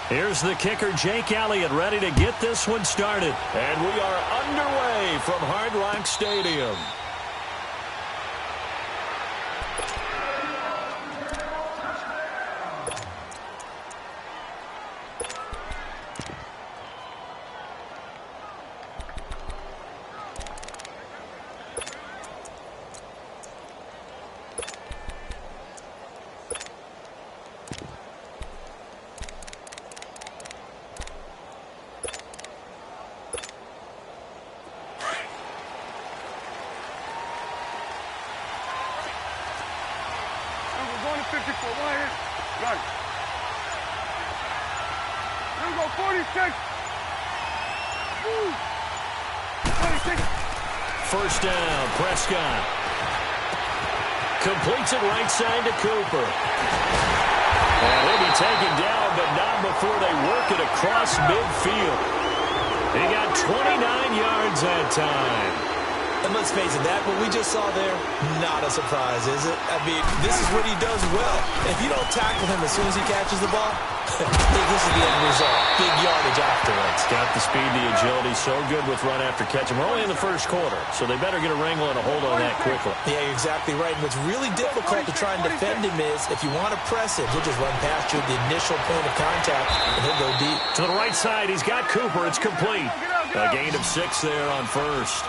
Here's the kicker, Jake Elliott, ready to get this one started. And we are underway from Hard Rock Stadium. Going to 54, right here. Got it. Here we go, 46. Woo. 26. First down, Prescott. Completes it right side to Cooper. And he'll be taken down, but not before they work it across midfield. He got 29 yards that time. And let's face it, that what we just saw there, not a surprise, is it? I mean, this is what he does well. And if you don't tackle him as soon as he catches the ball, this is the end result. Big yardage afterwards. Got the speed, the agility, so good with run after catch. And we're only in the first quarter, so they better get a wrangle and a hold on that quickly. Yeah, you're exactly right. And what's really difficult to try and defend him is if you want to press him, he'll just run past you at the initial point of contact, and he'll go deep. To the right side, he's got Cooper. It's complete. A gain of 6 there on first.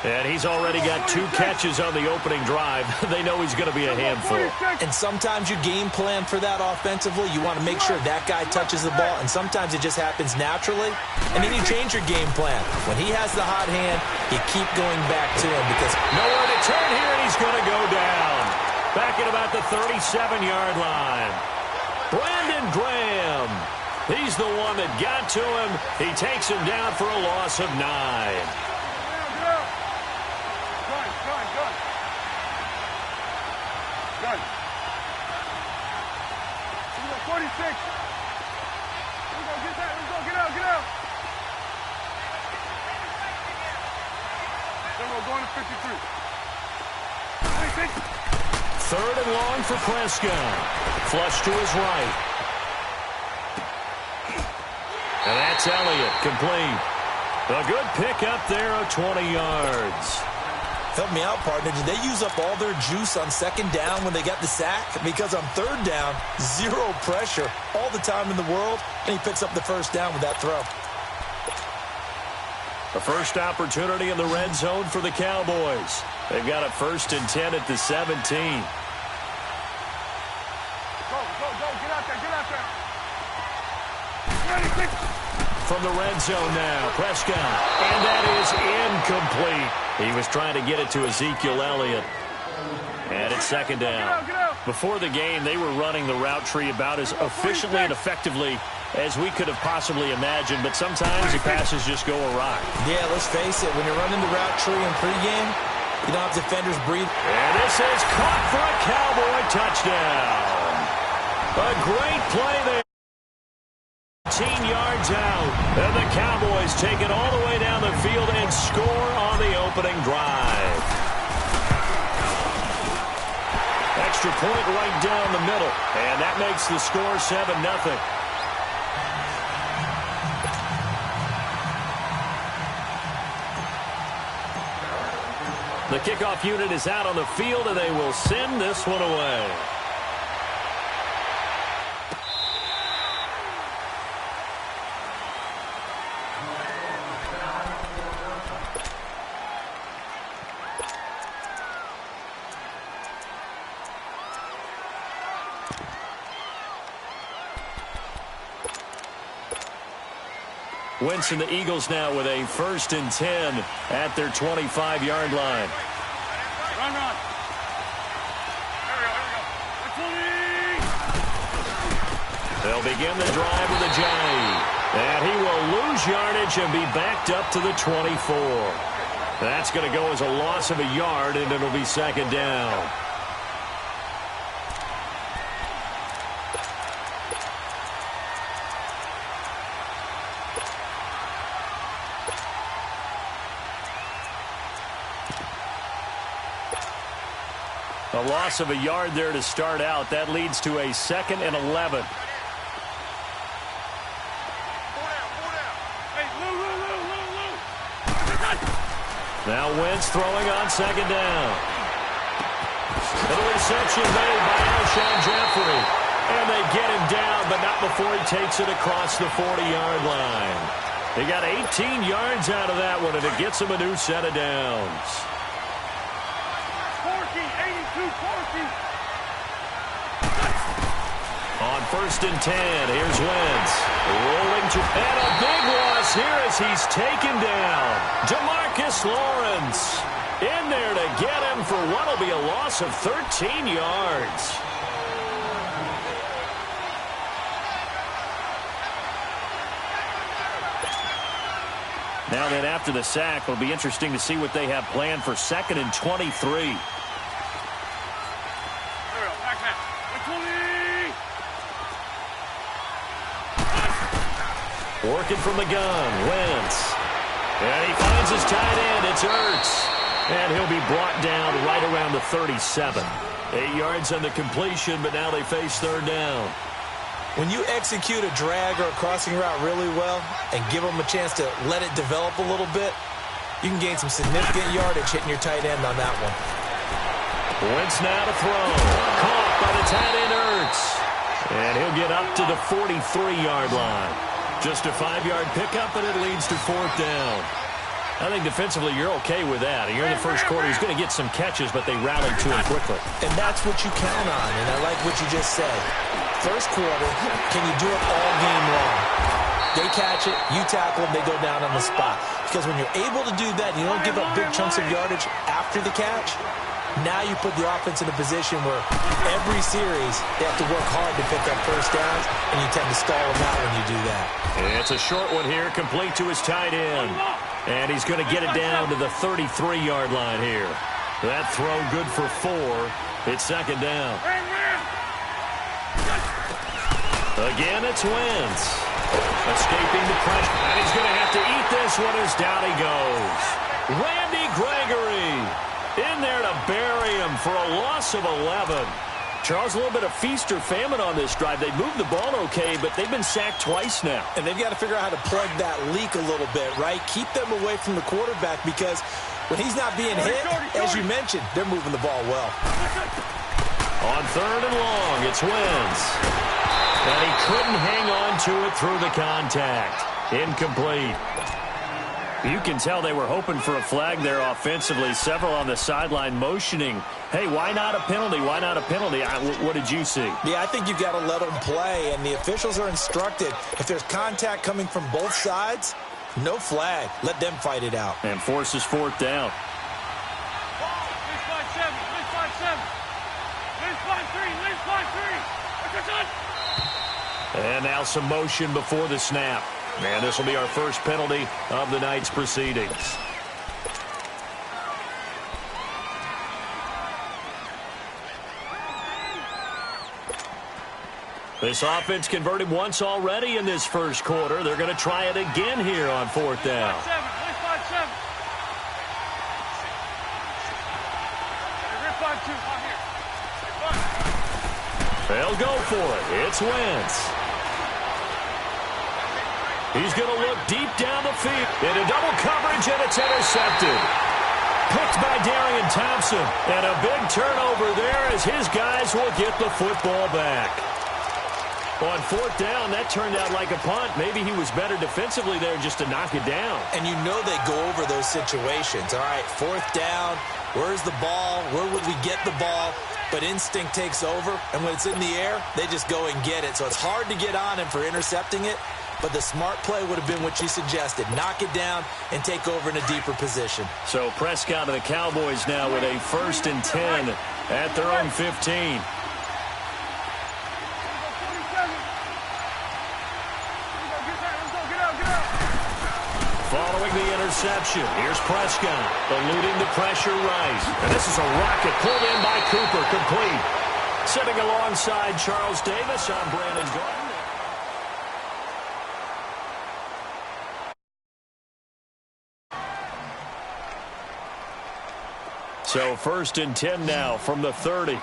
And he's already got 2 catches on the opening drive. They know he's going to be a handful. And sometimes you game plan for that offensively. You want to make sure that guy touches the ball, and sometimes it just happens naturally. And then you change your game plan. When he has the hot hand, you keep going back to him because nowhere to turn here, and he's going to go down. Back at about the 37-yard line. Brandon Graham. He's the one that got to him. He takes him down for a loss of 9. Gun. Here we go, 46. Here we go, get that. Let's go, get out, get out. Then we're going to 53. 26. Third and long for Prescott. Flush to his right. And that's Elliott, complete. A good pick up there of 20 yards. Help me out, partner. Did they use up all their juice on second down when they got the sack? Because on third down, 0 pressure all the time in the world, and he picks up the first down with that throw. The first opportunity in the red zone for the Cowboys. They've got a 1st and 10 at the 17. Go, get out there, get out there. 26. From the red zone now, Prescott. And that is incomplete. He was trying to get it to Ezekiel Elliott. And it's second down. Before the game, they were running the route tree about as efficiently and effectively as we could have possibly imagined, but sometimes the passes just go awry. Yeah, let's face it, when you're running the route tree in pregame, you don't have defenders breathe. And this is caught for a Cowboy touchdown. A great play there. 18 yards out, and the Cowboys take it all the way down the field and score on the opening drive. Extra point right down the middle, and that makes the score 7-0. The kickoff unit is out on the field, and they will send this one away. Wentz and the Eagles now with a 1st and 10 at their 25-yard line. Run. Here we go. They'll begin the drive with a Johnny. And he will lose yardage and be backed up to the 24. That's going to go as a loss of a yard, and it'll be second down. A loss of a yard there to start out. That leads to a 2nd and 11. Now Wentz throwing on second down. And a reception made by Alshon Jeffrey. And they get him down, but not before he takes it across the 40-yard line. He got 18 yards out of that one, and it gets him a new set of downs. 82-40. On 1st and 10, here's Wentz. Rolling to, and a big loss here as he's taken down. Demarcus Lawrence in there to get him for what will be a loss of 13 yards. Now then, after the sack, it'll be interesting to see what they have planned for 2nd and 23. Working from the gun, Wentz. And he finds his tight end, it's Ertz. And he'll be brought down right around the 37. 8 yards on the completion, but now they face 3rd down. When you execute a drag or a crossing route really well and give them a chance to let it develop a little bit, you can gain some significant yardage hitting your tight end on that one. Wentz now to throw. Caught by the tight end, Ertz. And he'll get up to the 43-yard line. Just a 5-yard pickup, and it leads to 4th down. I think defensively you're okay with that. Here in the first quarter, he's going to get some catches, but they rallied to him quickly. And that's what you count on, and I like what you just said. First quarter, can you do it all game long? They catch it, you tackle them, they go down on the spot. Because when you're able to do that, and you don't give up big chunks of yardage after the catch, now you put the offense in a position where every series they have to work hard to pick up first downs, and you tend to stall them out when you do that. It's a short one here, complete to his tight end. And he's going to get it down to the 33-yard line here. That throw good for 4. It's 2nd down. Again, it's Wentz. Escaping the pressure. And he's going to have to eat this one as down he goes. Randy Gregory in there to bury him for a loss of 11. Charles, a little bit of feast or famine on this drive. They moved the ball okay, but they've been sacked twice now. And they've got to figure out how to plug that leak a little bit, right? Keep them away from the quarterback because when he's not being hit, as you mentioned, they're moving the ball well. On 3rd and long, it's Wentz. And he couldn't hang on to it through the contact. Incomplete. You can tell they were hoping for a flag there offensively. Several on the sideline motioning, hey, why not a penalty? Why not a penalty? What did you see? Yeah, I think you've got to let them play, and the officials are instructed. If there's contact coming from both sides, no flag. Let them fight it out. And forces 4th down. And now some motion before the snap. And this will be our first penalty of the night's proceedings. This offense converted once already in this first quarter. They're going to try it again here on 4th down. They'll go for it. It's Wentz. He's going to look deep down the field. Into double coverage, and it's intercepted. Picked by Darian Thompson. And a big turnover there as his guys will get the football back. On 4th down, that turned out like a punt. Maybe he was better defensively there just to knock it down. And you know they go over those situations. All right, 4th down, where's the ball? Where would we get the ball? But instinct takes over, and when it's in the air, they just go and get it. So it's hard to get on him for intercepting it. But the smart play would have been what you suggested. Knock it down and take over in a deeper position. So Prescott and the Cowboys now with a 1st and 10 at their own 15. Following the interception, here's Prescott eluding the pressure right. And this is a rocket pulled in by Cooper, complete. Sitting alongside Charles Davis, I'm Brandon Gordon. So 1st and 10 now from the 30.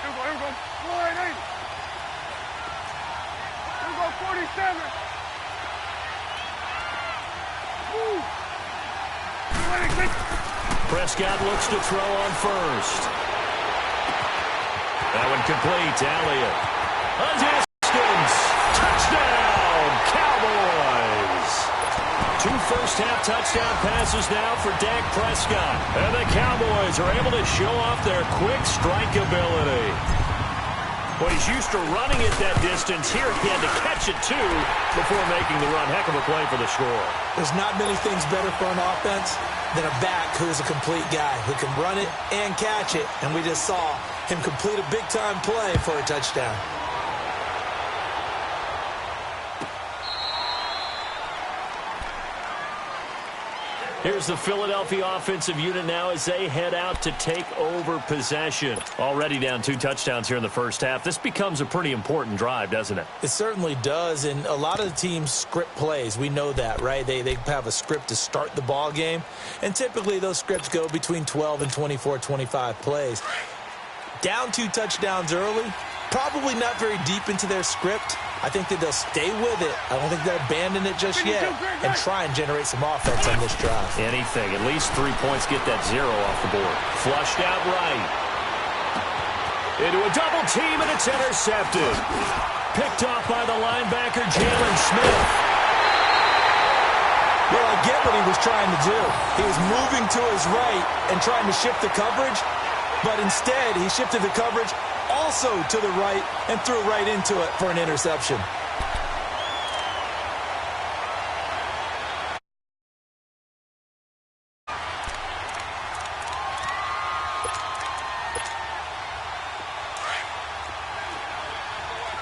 Here we go. 480. Here we go, 47. Woo. Prescott looks to throw on first. That one complete. Elliott. A distance. Touchdown, Cowboys. 2 first-half touchdown passes now for Dak Prescott. And the Cowboys are able to show off their quick strike ability. Well, he's used to running it that distance. Here he had to catch it, too, before making the run. Heck of a play for the score. There's not many things better for an offense than a back who's a complete guy who can run it and catch it. And we just saw him complete a big-time play for a touchdown. Here's the Philadelphia offensive unit now as they head out to take over possession. Already down 2 touchdowns here in the first half. This becomes a pretty important drive, doesn't it? It certainly does, and a lot of the teams script plays. We know that, right? They have a script to start the ball game, and typically those scripts go between 12 and 24, 25 plays. Down 2 touchdowns early, probably not very deep into their script. I think that they'll stay with it. I don't think they'll abandon it just yet and try and generate some offense on this drive. Anything. At least 3 points get that 0 off the board. Flushed out right. Into a double team, and it's intercepted. Picked off by the linebacker, Jalen Smith. Well, I get what he was trying to do. He was moving to his right and trying to shift the coverage, but instead he shifted the coverage also to the right and threw right into it for an interception.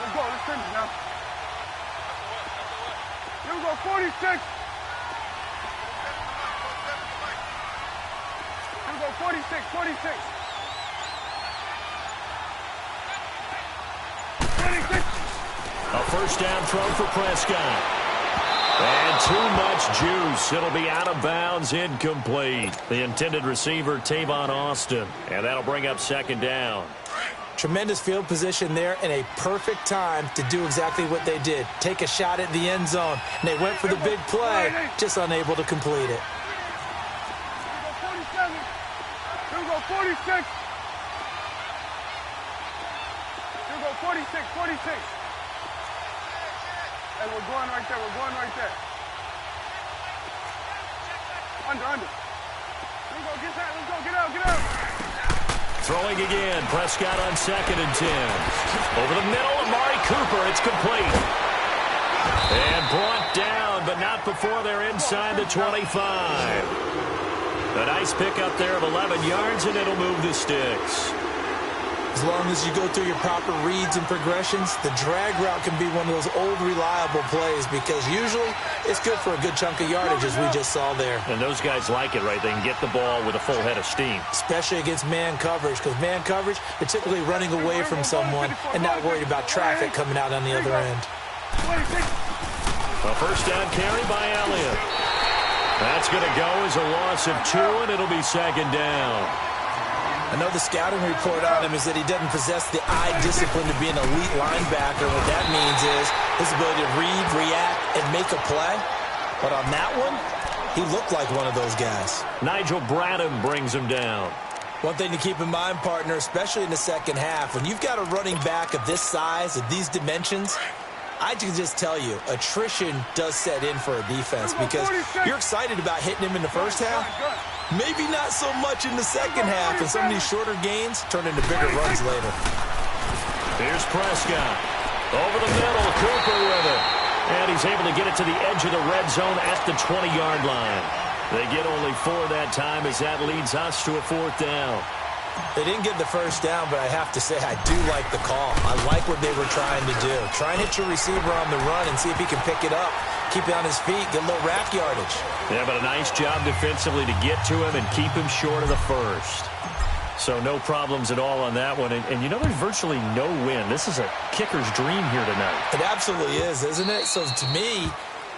Let's go. Let's finish now. Here we go, 46. Here we go, 46, 46. A first down throw for Prescott. And too much juice. It'll be out of bounds, incomplete. The intended receiver, Tavon Austin. And that'll bring up second down. Tremendous field position there and a perfect time to do exactly what they did. Take a shot at the end zone. And they went for the big play, just unable to complete it. Here we go, 46. Here we go, 46, 46. And we're going right there. We're going right there. Under. Here we go. Get that. Let's go. Get out. Get out. Throwing again. Prescott on 2nd and 10. Over the middle, Amari Cooper. It's complete. And brought down, but not before they're inside the 25. A nice pickup there of 11 yards, and it'll move the sticks. As long as you go through your proper reads and progressions, the drag route can be one of those old reliable plays because usually it's good for a good chunk of yardage, as we just saw there. And those guys like it, right? They can get the ball with a full head of steam. Especially against man coverage, because man coverage, they're typically running away from someone and not worried about traffic coming out on the other end. A first down carry by Elliott. That's going to go as a loss of 2, and it'll be second down. I know the scouting report on him is that he doesn't possess the eye discipline to be an elite linebacker. What that means is his ability to read, react, and make a play. But on that one, he looked like one of those guys. Nigel Bradham brings him down. One thing to keep in mind, partner, especially in the second half, when you've got a running back of this size, of these dimensions, I can just tell you, attrition does set in for a defense because you're excited about hitting him in the first half. Maybe not so much in the second half, and some of these shorter gains turn into bigger runs later. Here's Prescott. Over the middle, Cooper with it. And he's able to get it to the edge of the red zone at the 20-yard line. They get only 4 that time as that leads us to a 4th down. They didn't get the first down, but I have to say I do like the call. I like what they were trying to do. Try and hit your receiver on the run and see if he can pick it up. Keep it on his feet, get a little rack yardage. Yeah, but a nice job defensively to get to him and keep him short of the first. So no problems at all on that one. And you know, there's virtually no wind. This is a kicker's dream here tonight. It absolutely is, isn't it? So to me,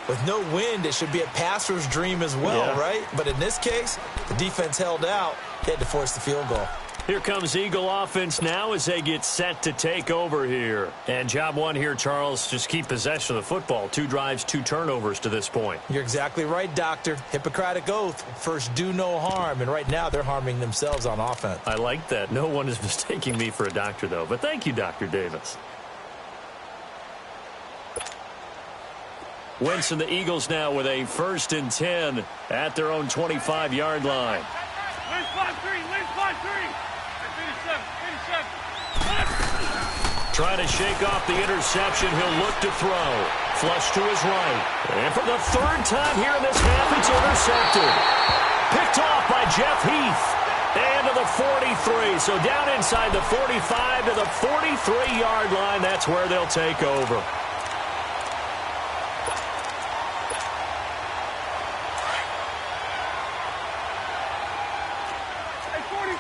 with no wind, it should be a passer's dream as well, right? But in this case, the defense held out. They had to force the field goal. Here comes Eagle offense now as they get set to take over here. And job one here, Charles, just keep possession of the football. 2 drives, 2 turnovers to this point. You're exactly right, Doctor. Hippocratic oath. First, do no harm. And right now, they're harming themselves on offense. I like that. No one is mistaking me for a doctor, though. But thank you, Dr. Davis. Wentz and the Eagles now with a 1st and 10 at their own 25-yard line. Lynch 5-3, Lynch 5-3. 87. Trying to shake off the interception. He'll look to throw. Flush to his right. And for the 3rd time here in this half, it's intercepted. Picked off by Jeff Heath. And to the 43. So down inside the 45 to the 43-yard line. That's where they'll take over. Hey, 47.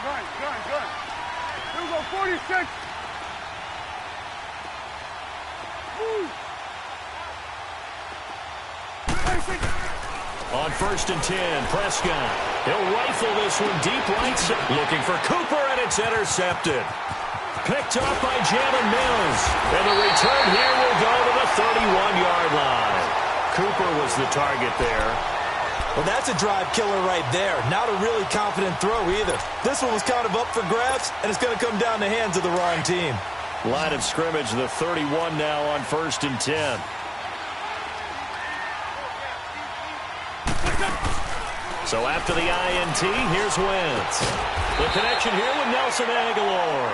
Good. Here we go, 46. Woo. 26. On 1st and 10, Prescott. He'll rifle this one deep right. Looking for Cooper, and it's intercepted. Picked off by Jalen Mills. And the return here will go to the 31-yard line. Cooper was the target there. Well, that's a drive killer right there. Not a really confident throw either. This one was kind of up for grabs, and it's going to come down the hands of the wrong team. Line of scrimmage, the 31 now on 1st and 10. So after the INT, here's Wentz. The connection here with Nelson Aguilar.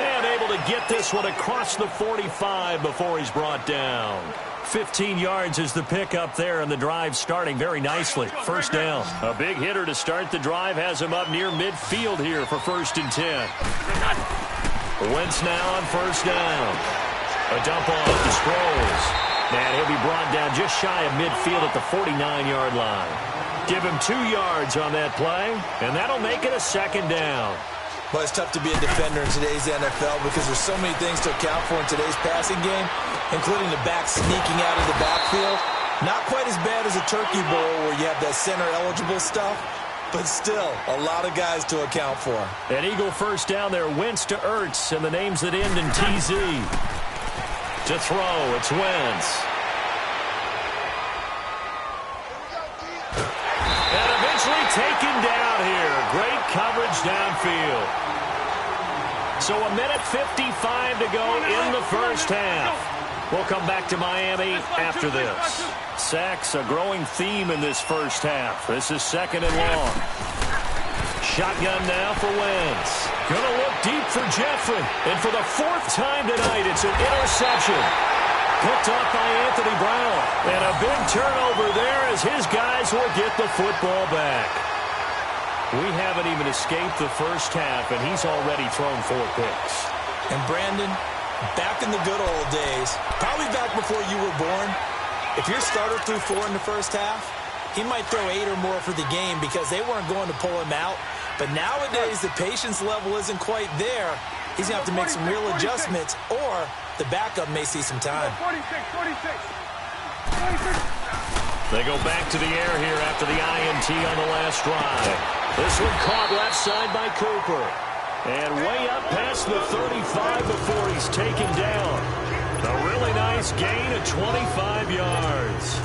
And able to get this one across the 45 before he's brought down. 15 yards is the pickup there, and the drive starting very nicely. 1st down. A big hitter to start the drive has him up near midfield here for 1st and 10. Wentz now on 1st down. A dump off to Sproles. And he'll be brought down just shy of midfield at the 49-yard line. Give him 2 yards on that play, and that'll make it a 2nd down. Well, it's tough to be a defender in today's NFL because there's so many things to account for in today's passing game, including the back sneaking out of the backfield. Not quite as bad as a turkey bowl where you have that center-eligible stuff, but still a lot of guys to account for. An Eagle 1st down there, Wentz to Ertz, and the names that end in TZ. To throw, it's Wentz. And eventually taken down here. Great coverage downfield. So a minute 55 to go in the 1st half. We'll come back to Miami after this. Sacks, a growing theme in this 1st half. This is 2nd and long. Shotgun now for Wentz. Gonna look deep for Jeffrey. And for the 4th time tonight, it's an interception. Picked up by Anthony Brown. And a big turnover there as his guys will get the football back. We haven't even escaped the 1st half, and he's already thrown 4 picks. And Brandon, back in the good old days, probably back before you were born, if your starter threw 4 in the 1st half, he might throw 8 or more for the game because they weren't going to pull him out. But nowadays, the patience level isn't quite there. He's going to have to make some real adjustments, or the backup may see some time. 46. They go back to the air here after the INT on the last drive. This one caught left side by Cooper. And way up past the 35 before he's taken down. A really nice gain of 25 yards.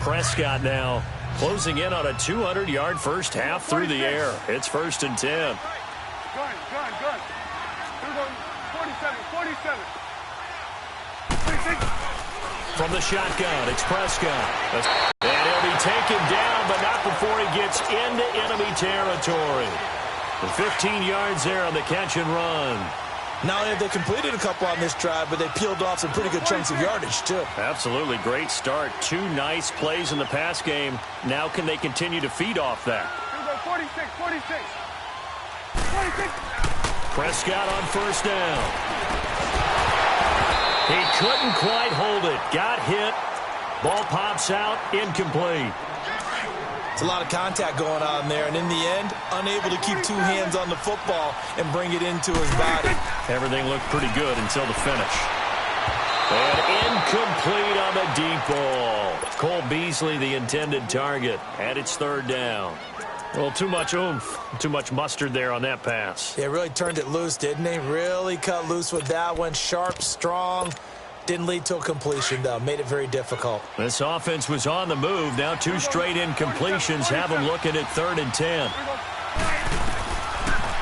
Prescott now closing in on a 200-yard 1st half through the air. It's 1st and 10. Gun. Here we go, 47. 46. From the shotgun, it's Prescott. And he'll be taken down, but not before he gets into enemy territory. The 15 yards there on the catch and run. Not only have they completed a couple on this drive, but they peeled off some pretty good chunks of yardage, too. Absolutely. Great start. 2 nice plays in the pass game. Now can they continue to feed off that? Here we go, 46. Prescott on 1st down. He couldn't quite hold it. Got hit. Ball pops out. Incomplete. It's a lot of contact going on there, and in the end, unable to keep two hands on the football and bring it into his body. Everything looked pretty good until the finish. And incomplete on the deep ball. Cole Beasley, the intended target, and it's third down. Well, too much oomph, too much mustard there on that pass. Yeah, really turned it loose, didn't he? Really cut loose with that one. Sharp, strong. Didn't lead to a completion, though. Made it very difficult. This offense was on the move. Now two straight incompletions have them looking at 3rd and 10.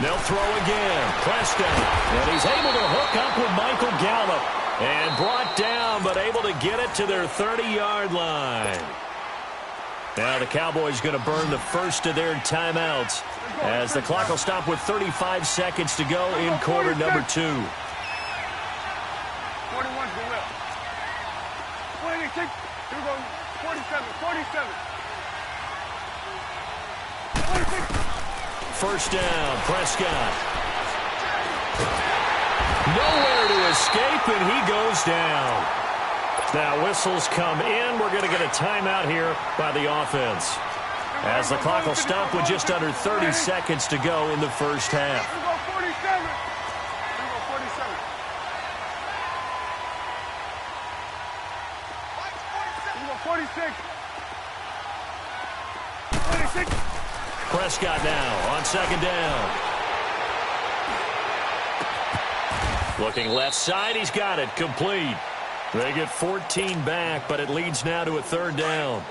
They'll throw again. Preston. And he's able to hook up with Michael Gallup. And brought down, but able to get it to their 30-yard line. Now the Cowboys going to burn the first of their timeouts as the clock will stop with 35 seconds to go in quarter number 2. 41 to the left. 26. Here we go. 47. 47. 26. First down, Prescott. Nowhere to escape, and he goes down. Now whistles come in. We're going to get a timeout here by the offense, as the clock will stop with just under 30 seconds to go in the first half. Here we go. 47. Here we go. 47. Here we go. 46. 26. Prescott now on second down. Looking left side, he's got it, complete. They get 14 back, but it leads now to a third down.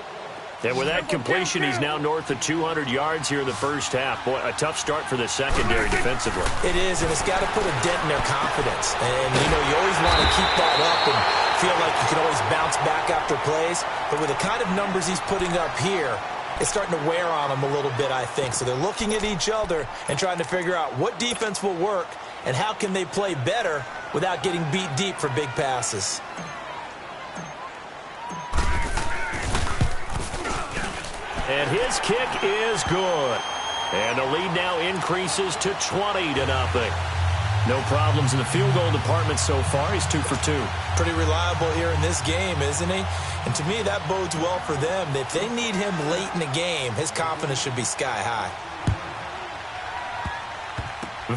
And with that completion, he's now north of 200 yards here in the first half. Boy, a tough start for the secondary defensively. It is, and it's got to put a dent in their confidence. And, you know, you always want to keep that up and feel like you can always bounce back after plays. But with the kind of numbers he's putting up here, it's starting to wear on them a little bit, I think. So they're looking at each other and trying to figure out what defense will work and how can they play better without getting beat deep for big passes. And his kick is good. And the lead now increases to 20-0. No problems in the field goal department so far. He's 2 for 2. Pretty reliable here in this game, isn't he? And to me, that bodes well for them. If they need him late in the game, his confidence should be sky high.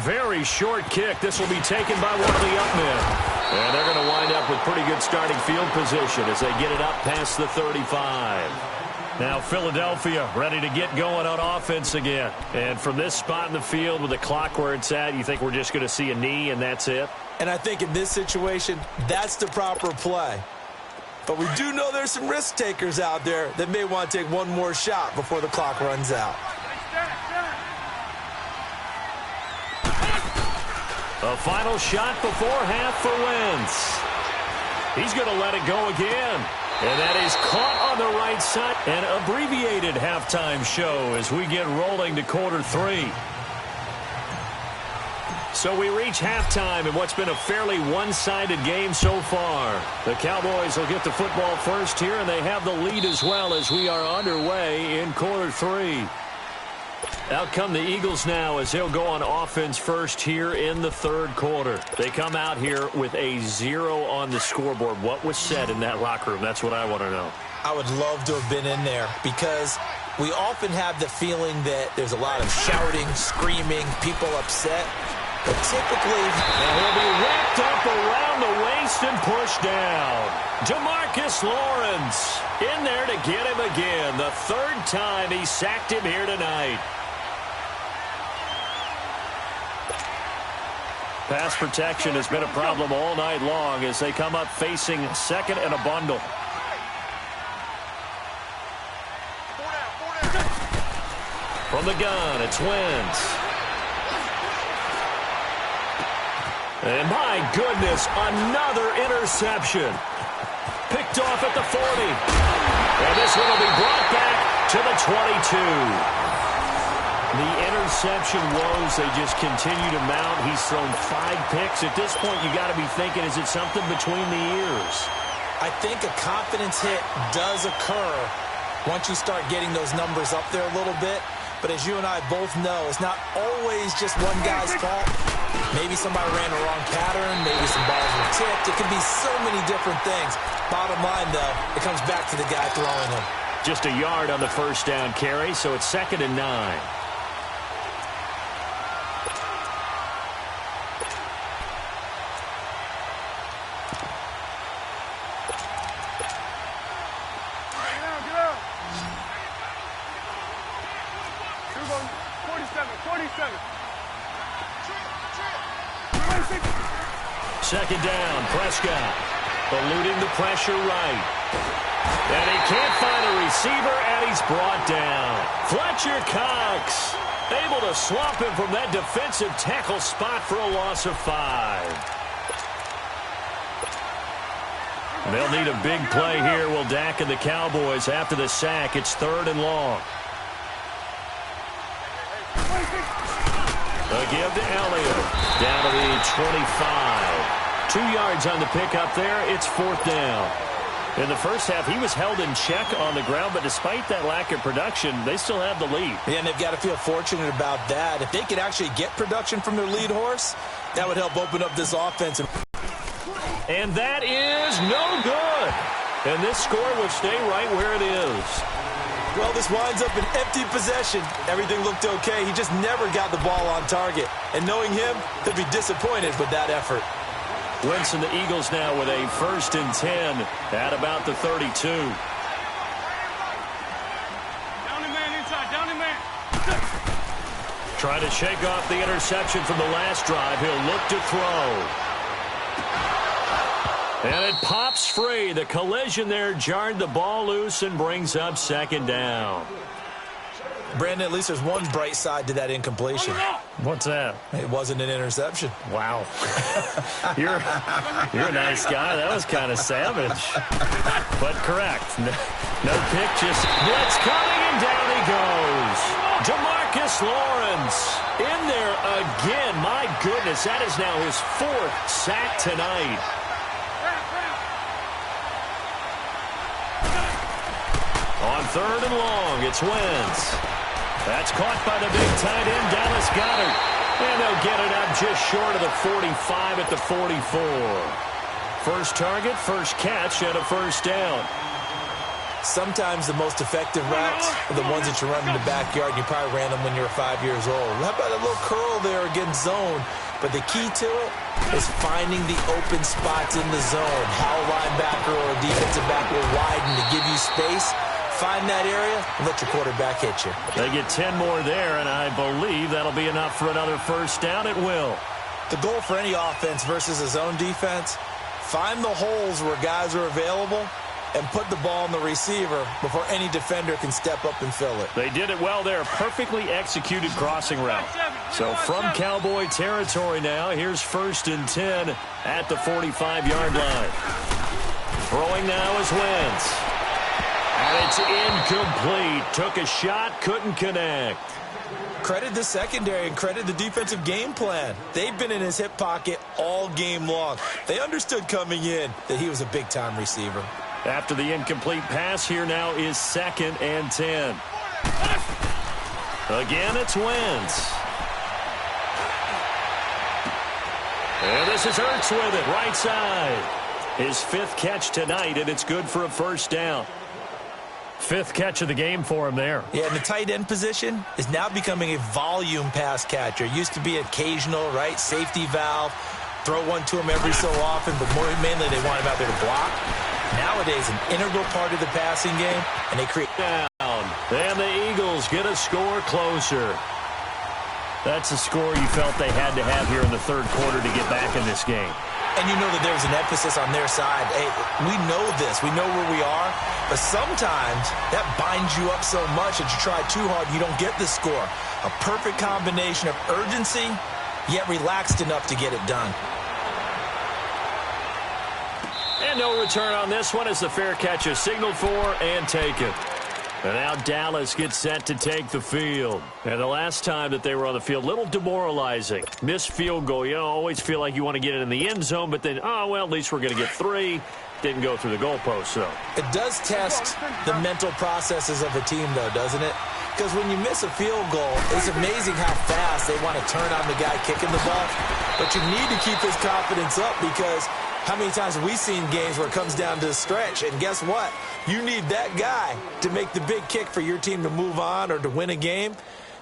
Very short kick. This will be taken by one of the up men. And they're going to wind up with pretty good starting field position as they get it up past the 35. Now Philadelphia ready to get going on offense again. And from this spot in the field with the clock where it's at, you think we're just going to see a knee and that's it? And I think in this situation, that's the proper play. But we do know there's some risk takers out there that may want to take one more shot before the clock runs out. A final shot before half for Wentz. He's going to let it go again. And that is caught on the right side. An abbreviated halftime show as we get rolling to quarter 3. So we reach halftime in what's been a fairly one-sided game so far. The Cowboys will get the football first here, and they have the lead as well as we are underway in quarter 3. Out come the Eagles now as they'll go on offense first here in the third quarter. They come out here with a 0 on the scoreboard. What was said in that locker room? That's what I want to know. I would love to have been in there because we often have the feeling that there's a lot of shouting, screaming, people upset. But typically, and he'll be wrapped up around the waist and pushed down. Demarcus Lawrence in there to get him again. The third time he sacked him here tonight. Pass protection has been a problem all night long as they come up facing second and a bundle. From the gun, it's Wentz. And my goodness, another interception. Picked off at the 40. And this one will be brought back to the 22. The interception woes, they just continue to mount. He's thrown 5 picks. At this point, you got to be thinking, is it something between the ears? I think a confidence hit does occur once you start getting those numbers up there a little bit. But as you and I both know, it's not always just one guy's fault. Maybe somebody ran the wrong pattern. Maybe some balls were tipped. It could be so many different things. Bottom line, though, it comes back to the guy throwing them. Just a yard on the first down carry, so it's 2nd and 9. Second down, Prescott eluding the pressure right. And he can't find a receiver, and he's brought down. Fletcher Cox able to swamp him from that defensive tackle spot for a loss of 5. They'll need a big play here, will Dak and the Cowboys after the sack. It's 3rd and long. A give to Elliott. Down to the 25. 2 yards on the pickup there. It's 4th down. In the first half, he was held in check on the ground, but despite that lack of production, they still have the lead. Yeah, and they've got to feel fortunate about that. If they could actually get production from their lead horse, that would help open up this offense. And that is no good. And this score will stay right where it is. Well, this winds up an empty possession. Everything looked okay. He just never got the ball on target. And knowing him, he'll be disappointed with that effort. Wentz and the Eagles now with a 1st and 10 at about the 32. Down the man inside, down the man. Trying to shake off the interception from the last drive. He'll look to throw. And it pops free. The collision there jarred the ball loose and brings up 2nd down. Brandon, at least there's one bright side to that incompletion. What's that? It wasn't an interception. Wow. You're a nice guy. That was kind of savage. But correct. No pick, just blitz coming, and down he goes. DeMarcus Lawrence in there again. My goodness, that is now his 4th sack tonight. On 3rd and long, it's Wentz. That's caught by the big tight end, Dallas Goedert. And they'll get it up just short of the 45 at the 44. First target, first catch, and a 1st down. Sometimes the most effective routes are the ones that you run in the backyard. You probably ran them when you were 5 years old. How about a little curl there against zone? But the key to it is finding the open spots in the zone. How a linebacker or a defensive back will widen to give you space. Find that area and let your quarterback hit you. They get 10 more there, and I believe that'll be enough for another 1st down. It will. The goal for any offense versus a zone defense, find the holes where guys are available and put the ball in the receiver before any defender can step up and fill it. They did it well there. Perfectly executed crossing route. So from Cowboy territory now, here's 1st and 10 at the 45-yard line. Throwing now is Wentz. And it's incomplete. Took a shot, couldn't connect. Credit the secondary and credit the defensive game plan. They've been in his hip pocket all game long. They understood coming in that he was a big-time receiver. After the incomplete pass, here now is 2nd and 10. Again, it's Wentz. And this is Ertz with it, right side. His 5th catch tonight, and it's good for a 1st down. 5th catch of the game for him there. Yeah, and the tight end position is now becoming a volume pass catcher. Used to be occasional, right? Safety valve. Throw one to him every so often, but mainly they want him out there to block. Nowadays, an integral part of the passing game, and they create down. And the Eagles get a score closer. That's a score you felt they had to have here in the 3rd quarter to get back in this game. And you know that there's an emphasis on their side. Hey, we know this. We know where we are. But sometimes that binds you up so much that you try too hard, you don't get the score. A perfect combination of urgency, yet relaxed enough to get it done. And no return on this one as the fair catch is signaled for and taken. And now Dallas gets set to take the field. And the last time that they were on the field, little demoralizing. Missed field goal. You always feel like you want to get it in the end zone, but then, oh, well, at least we're going to get 3. Didn't go through the goalpost, so. It does test the mental processes of a team, though, doesn't it? Because when you miss a field goal, it's amazing how fast they want to turn on the guy kicking the ball. But you need to keep his confidence up because How many times have we seen games where it comes down to the stretch? And guess what? You need that guy to make the big kick for your team to move on or to win a game.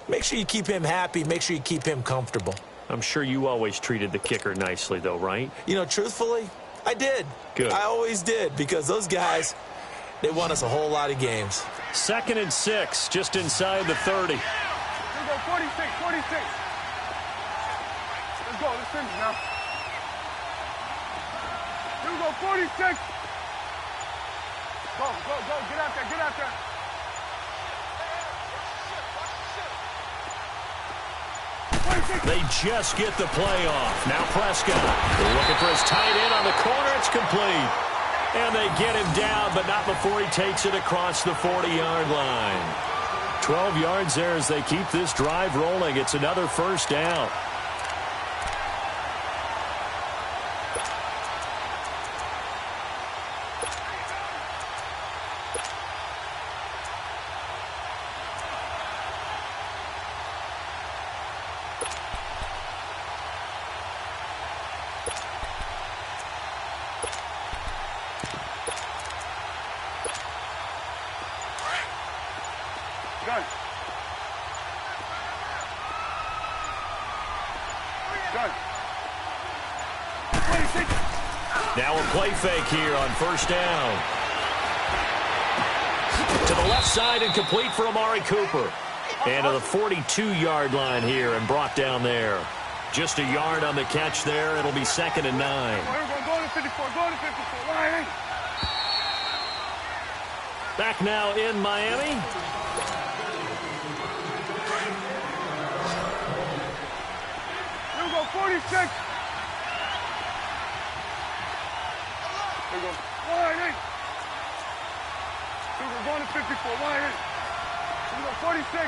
Make sure you keep him happy. Make sure you keep him comfortable. I'm sure you always treated the kicker nicely, though, right? You know, truthfully, I did. Good. I always did, because those guys, they won us a whole lot of games. 2nd and 6, just inside the 30. Here we go, 46, 46. Let's go, let's finish now. Here we go, 46. Go, get out there, get out there. They just get the play off. Now Prescott. They're looking for his tight end on the corner. It's complete. And they get him down, but not before he takes it across the 40-yard line. 12 yards there as they keep this drive rolling. It's another first down. Done. Done. 26. Now a play fake here on first down. To the left side and complete for Amari Cooper. And to the 42-yard line here and brought down there. Just a yard on the catch there. It'll be 2nd and 9. Go to 54. Go to 54. Right. Back now in Miami. Here we go, 46. Here we go. Wide 8. Here we go, going to 54. Wide 8. Here we go, 46.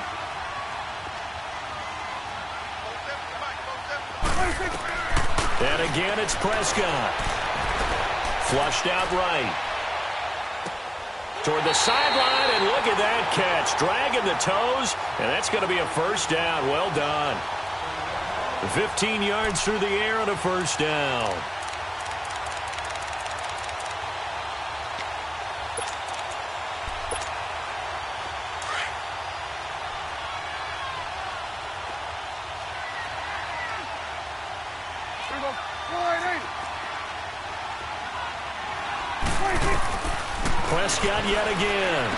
26. And again, it's Prescott. Flushed out right. Toward the sideline, and look at that catch. Dragging the toes, and that's going to be a first down. Well done. 15 yards through the air on a first down. Here we go. Wide 8. 26. Prescott yet again.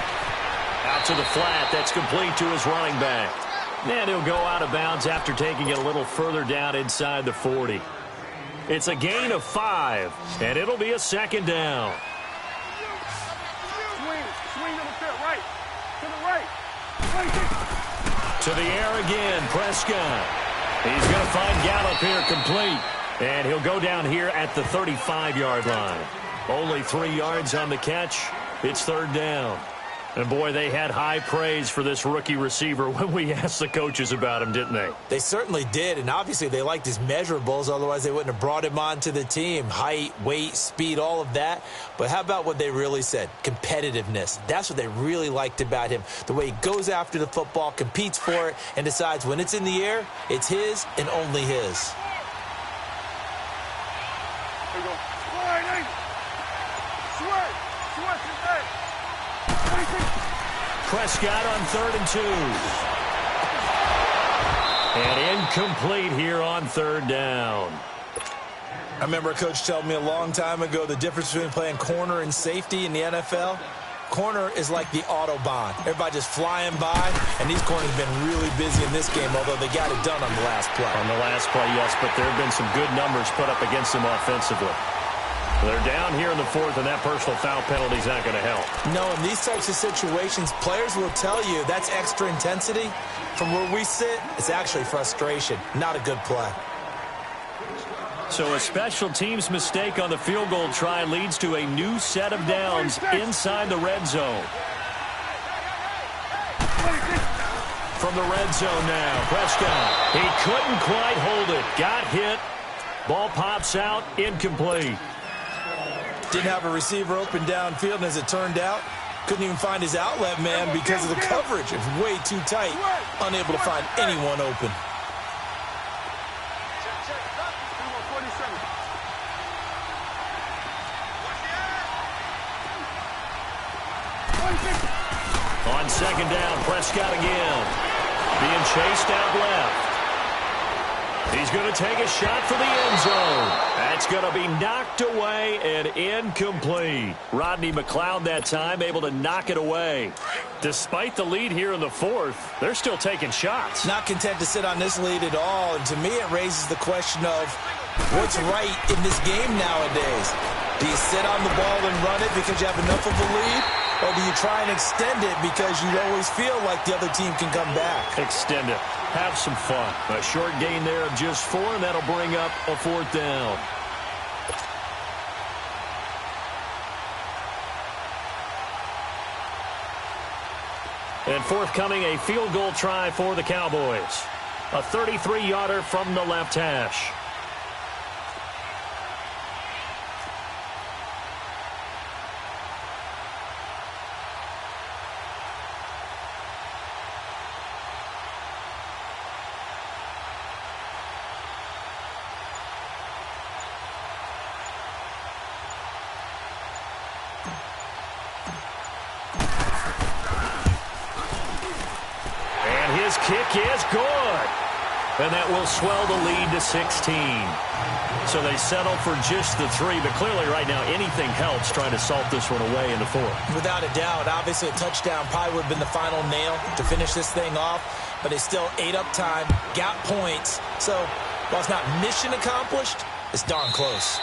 Out to the flat. That's complete to his running back. And he'll go out of bounds after taking it a little further down inside the 40. It's a gain of 5, and it'll be a 2nd down. Swing to the field. Right. To the right. 26. To the air again, Prescott. He's going to find Gallup here complete. And he'll go down here at the 35-yard line. Only 3 yards on the catch. It's 3rd down. And, boy, they had high praise for this rookie receiver when we asked the coaches about him, didn't they? They certainly did, and obviously they liked his measurables. Otherwise, they wouldn't have brought him onto the team. Height, weight, speed, all of that. But how about what they really said? Competitiveness. That's what they really liked about him. The way he goes after the football, competes for it, and decides when it's in the air, it's his and only his. Here we go. Wide 8. Sweat. Sweat today. 26. Prescott on 3rd and 2. And incomplete here on 3rd down. I remember a coach telling me a long time ago the difference between playing corner and safety in the NFL. Corner is like the Autobahn. Everybody just flying by, and these corners have been really busy in this game, although they got it done on the last play. On the last play, yes, but there have been some good numbers put up against them offensively. They're down here in the 4th, and that personal foul penalty is not going to help. No, in these types of situations, players will tell you that's extra intensity. From where we sit, it's actually frustration, not a good play. So a special teams mistake on the field goal try leads to a new set of downs inside the red zone. From the red zone now, Prescott. He couldn't quite hold it. Got hit. Ball pops out, incomplete. Didn't have a receiver open downfield, and as it turned out, couldn't even find his outlet man because of the coverage. It was way too tight, unable to find anyone open. second down. Prescott again. Being chased out left. He's going to take a shot for the end zone. That's going to be knocked away and incomplete. Rodney McLeod that time able to knock it away. Despite the lead here in the fourth, they're still taking shots. Not content to sit on this lead at all. And to me, it raises the question of what's right in this game nowadays. Do you sit on the ball and run it because you have enough of a lead? Or do you try and extend it because you always feel like the other team can come back? Extend it. Have some fun. A short gain there of just 4, and that'll bring up a 4th down. And forthcoming, a field goal try for the Cowboys. A 33-yarder from the left hash. His kick is good. And that will swell the lead to 16. So they settle for just the 3. But clearly right now anything helps trying to salt this one away in the 4th. Without a doubt. Obviously a touchdown probably would have been the final nail to finish this thing off. But it's still ate up time. Got points. So while it's not mission accomplished, it's darn close.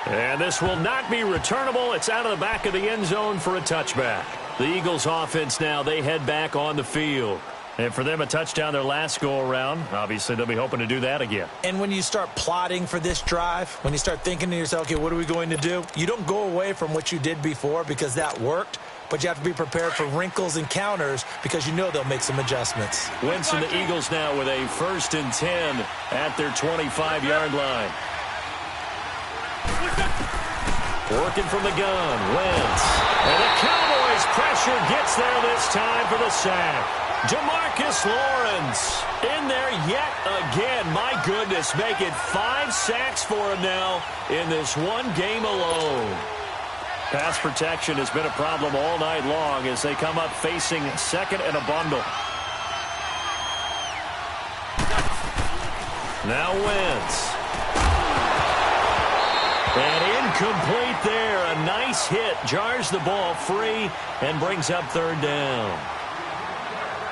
And this will not be returnable. It's out of the back of the end zone for a touchback. The Eagles offense now, they head back on the field. And for them, a touchdown their last go-around. Obviously, they'll be hoping to do that again. And when you start plotting for this drive, when you start thinking to yourself, okay, what are we going to do? You don't go away from what you did before because that worked, but you have to be prepared for wrinkles and counters because you know they'll make some adjustments. Wentz and the Eagles now with a 1st and 10 at their 25-yard line. Working from the gun, Wentz. And the Cowboys' pressure gets there this time for the sack. Demarcus Lawrence in there yet again. My goodness, make it 5 sacks for him now in this one game alone. Pass protection has been a problem all night long as they come up facing 2nd and a bundle. Now Wentz. And incomplete there. A nice hit. Jars the ball free and brings up 3rd down.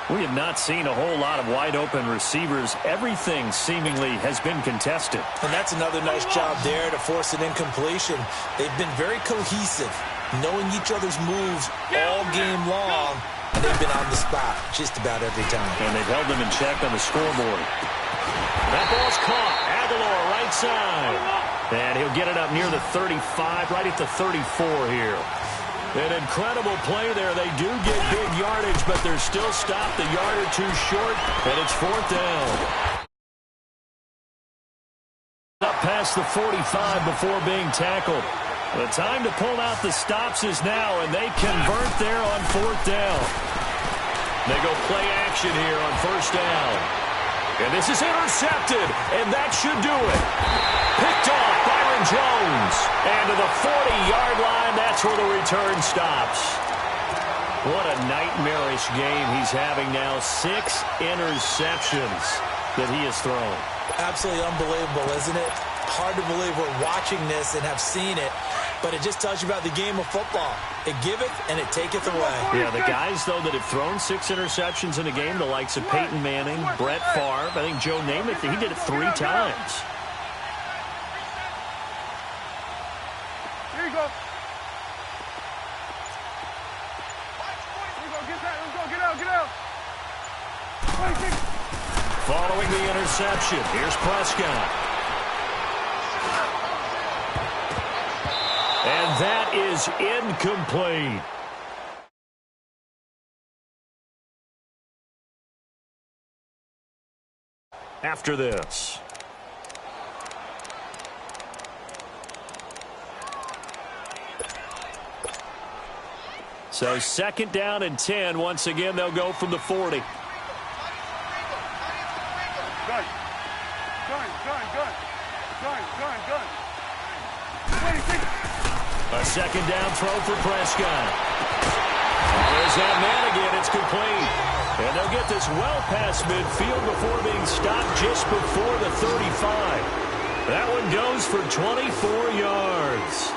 We have not seen a whole lot of wide-open receivers. Everything seemingly has been contested. And that's another nice job there to force an incompletion. They've been very cohesive, knowing each other's moves all game long, and they've been on the spot just about every time. And they've held them in check on the scoreboard. That ball's caught. Aguilar right side. And he'll get it up near the 35, right at the 34 here. An incredible play there. They do get big yardage, but they're still stopped a yard or 2 short, and it's 4th down. Up past the 45 before being tackled. The time to pull out the stops is now, and they convert there on 4th down. They go play action here on 1st down. And this is intercepted, and that should do it. Picked off Byron Jones. And to the 40-yard line, that's where the return stops. What a nightmarish game he's having now. 6 interceptions that he has thrown. Absolutely unbelievable, isn't it? Hard to believe we're watching this and have seen it, but it just tells you about the game of football. It giveth and it taketh away. Yeah, the guys, though, that have thrown 6 interceptions in a game, the likes of Peyton Manning, Brett Favre, I think Joe Namath, he did it 3 times. Here you go. Here you go. Get that. Let's go. Get out. Get out. 26. Following the interception, here's Prescott. And that is incomplete. After this. So 2nd down and 10. Once again, they'll go from the 40. Gun. Gun. Gun. Gun. Gun. Gun. Gun. 26. A 2nd down throw for Prescott. There's that man again. It's complete. And they'll get this well past midfield before being stopped just before the 35. That one goes for 24 yards.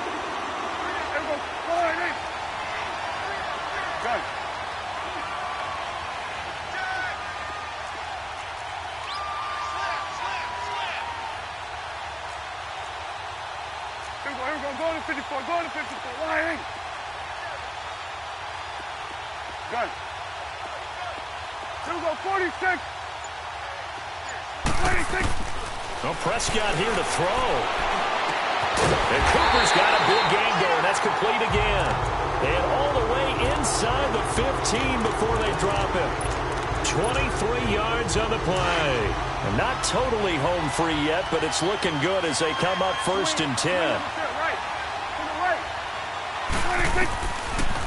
Go to 54, go to 54, lying. Good. Here we go, 46. 26. Well, Prescott here to throw. And Cooper's got a big game going. That's complete again. And all the way inside the 15 before they drop him. 23 yards on the play. And not totally home free yet, but it's looking good as they come up 1st and 10.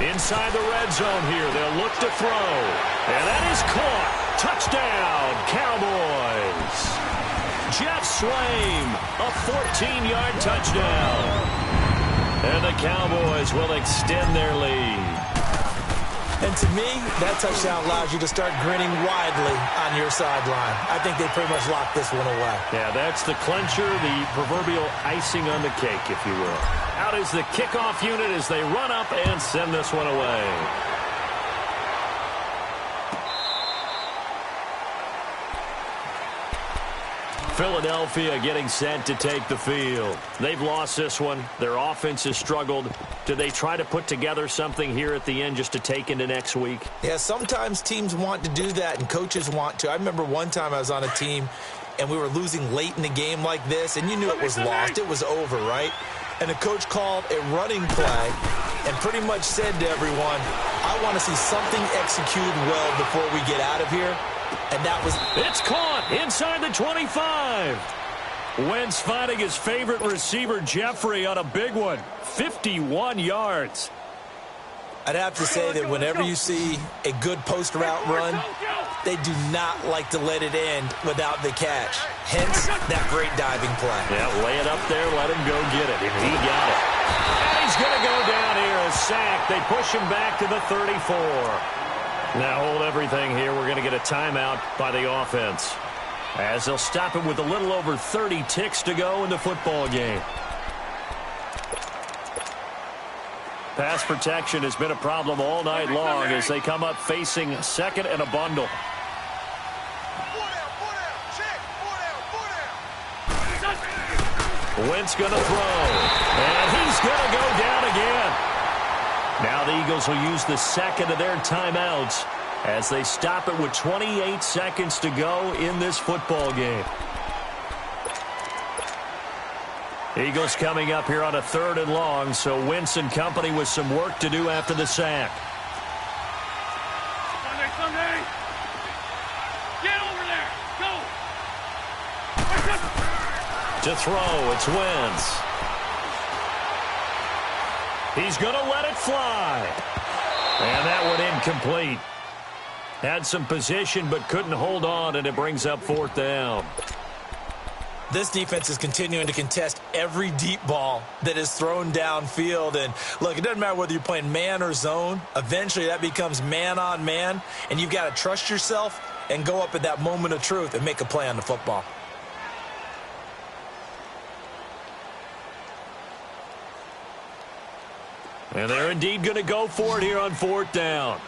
Inside the red zone here, they'll look to throw. And that is caught. Touchdown, Cowboys. Jeff Swaim, a 14-yard touchdown. And the Cowboys will extend their lead. And to me, that touchdown allows you to start grinning widely on your sideline. I think they pretty much locked this one away. Yeah, that's the clincher, the proverbial icing on the cake, if you will. Out is the kickoff unit as they run up and send this one away. Philadelphia getting set to take the field. They've lost this one. Their offense has struggled. Do they try to put together something here at the end just to take into next week? Yeah, sometimes teams want to do that and coaches want to. I remember one time I was on a team and we were losing late in the game like this, and you knew it was lost. It was over, right? And the coach called a running play and pretty much said to everyone, I want to see something executed well before we get out of here. And that was... It's caught inside the 25. Wentz finding his favorite receiver, Jeffrey, on a big one. 51 yards. I'd have to say that whenever you see a good post route run, they do not like to let it end without the catch. Hence, that great diving play. Yeah, lay it up there, let him go get it. And he got it. And he's going to go down here, a sack. They push him back to the 34. Now hold everything here. We're going to get a timeout by the offense, as they'll stop it with a little over 30 ticks to go in the football game. Pass protection has been a problem all night long as they come up facing second and a bundle. Wentz going to throw, and he's going to go down again. Now the Eagles will use the second of their timeouts as they stop it with 28 seconds to go in this football game. Eagles coming up here on a 3rd and long, so Wentz and company with some work to do after the sack. Sunday. Get over there. Go. To throw, it's Wentz. He's going to let it fly. And that one incomplete. Had some position but couldn't hold on, and it brings up 4th down. This defense is continuing to contest every deep ball that is thrown downfield. And, look, it doesn't matter whether you're playing man or zone. Eventually that becomes man on man, and you've got to trust yourself and go up at that moment of truth and make a play on the football. And they're indeed going to go for it here on 4th down.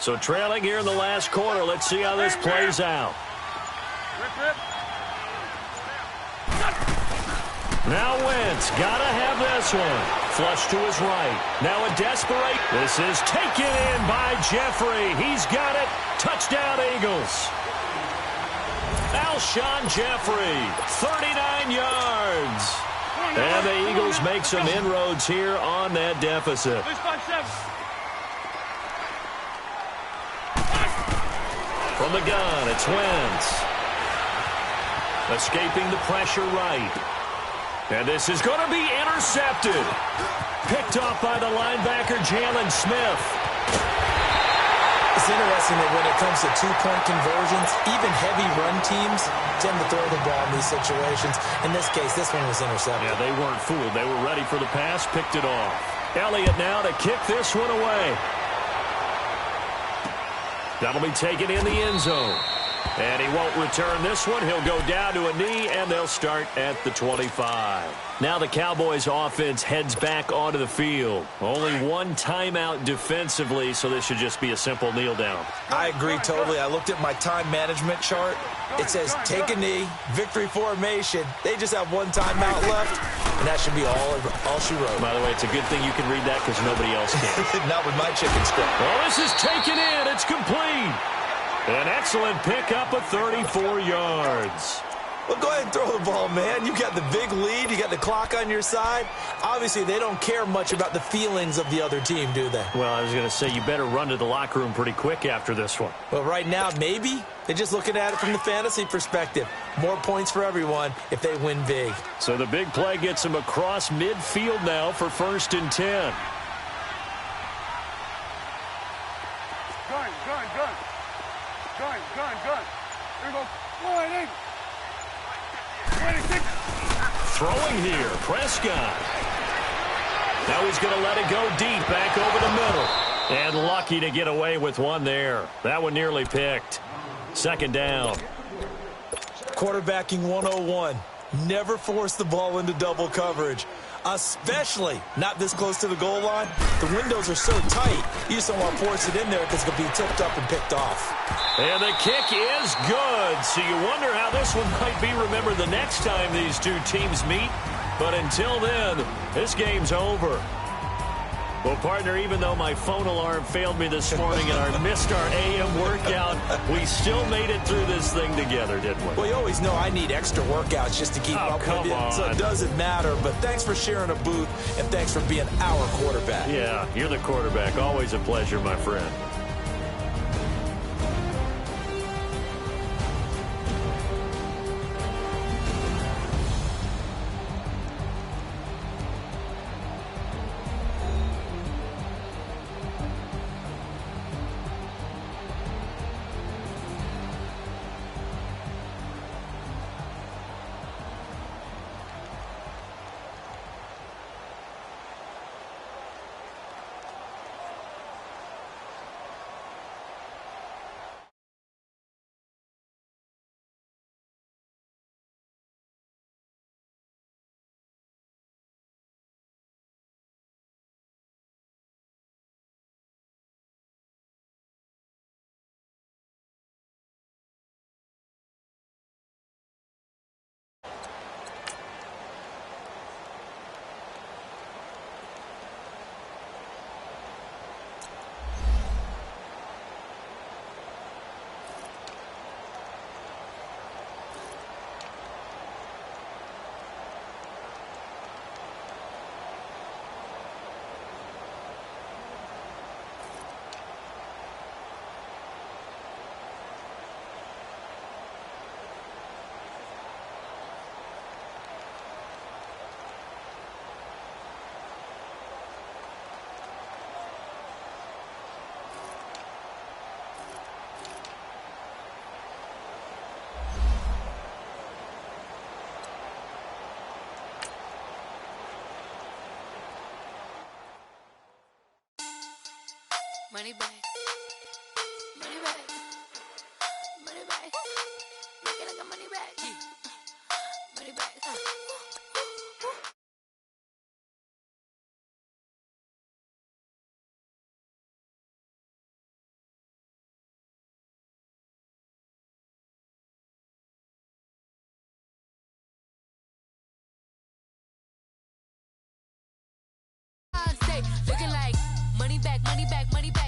So trailing here in the last quarter. Let's see how this plays out. Now Wentz got to have this one. Flush to his right. Now a desperate. This is taken in by Jeffrey. He's got it. Touchdown, Eagles. Alshon Jeffrey, 39 yards. And the Eagles make some inroads here on that deficit. From the gun, it's Wentz. Escaping the pressure right. And this is going to be intercepted. Picked off by the linebacker, Jalen Smith. It's interesting that when it comes to two-point conversions, even heavy run teams tend to throw the ball in these situations. In this case, this one was intercepted. Yeah, they weren't fooled. They were ready for the pass, picked it off. Elliott now to kick this one away. That'll be taken in the end zone. And he won't return this one. He'll go down to a knee, and they'll start at the 25. Now the Cowboys offense heads back onto the field. Only one timeout defensively, so this should just be a simple kneel down. I agree totally. I looked at my time management chart. It says take a knee, victory formation. They just have one timeout left, and that should be all she wrote. By the way, it's a good thing you can read that because nobody else can. Not with my chicken script. Well, this is taken in. It's complete. An excellent pickup of 34 yards. Well, go ahead and throw the ball, man. You got the big lead. You got the clock on your side. Obviously, they don't care much about the feelings of the other team, do they? Well, I was going to say, you better run to the locker room pretty quick after this one. Well, right now, maybe. They're just looking at it from the fantasy perspective. More points for everyone if they win big. So the big play gets them across midfield now for 1st and 10. Gun. Here we go. 1-8. 26. Throwing here, Prescott. Now he's going to let it go deep, back over the middle. And lucky to get away with one there. That one nearly picked. 2nd down. Quarterbacking 101. Never force the ball into double coverage, especially not this close to the goal line. The windows are so tight, you just don't want to force it in there because it'll be tipped up and picked off. And the kick is good, so you wonder how this one might be remembered the next time these two teams meet. But until then, this game's over. Well, partner, even though my phone alarm failed me this morning and I missed our AM workout, we still made it through this thing together, didn't we? Well, you always know I need extra workouts just to keep up with you, so it doesn't matter. But thanks for sharing a booth, and thanks for being our quarterback. Yeah, you're the quarterback. Always a pleasure, my friend. Money back. Money back. Money back. Make it like a money back. Yeah. Money back. Looking like money back, money back, money back.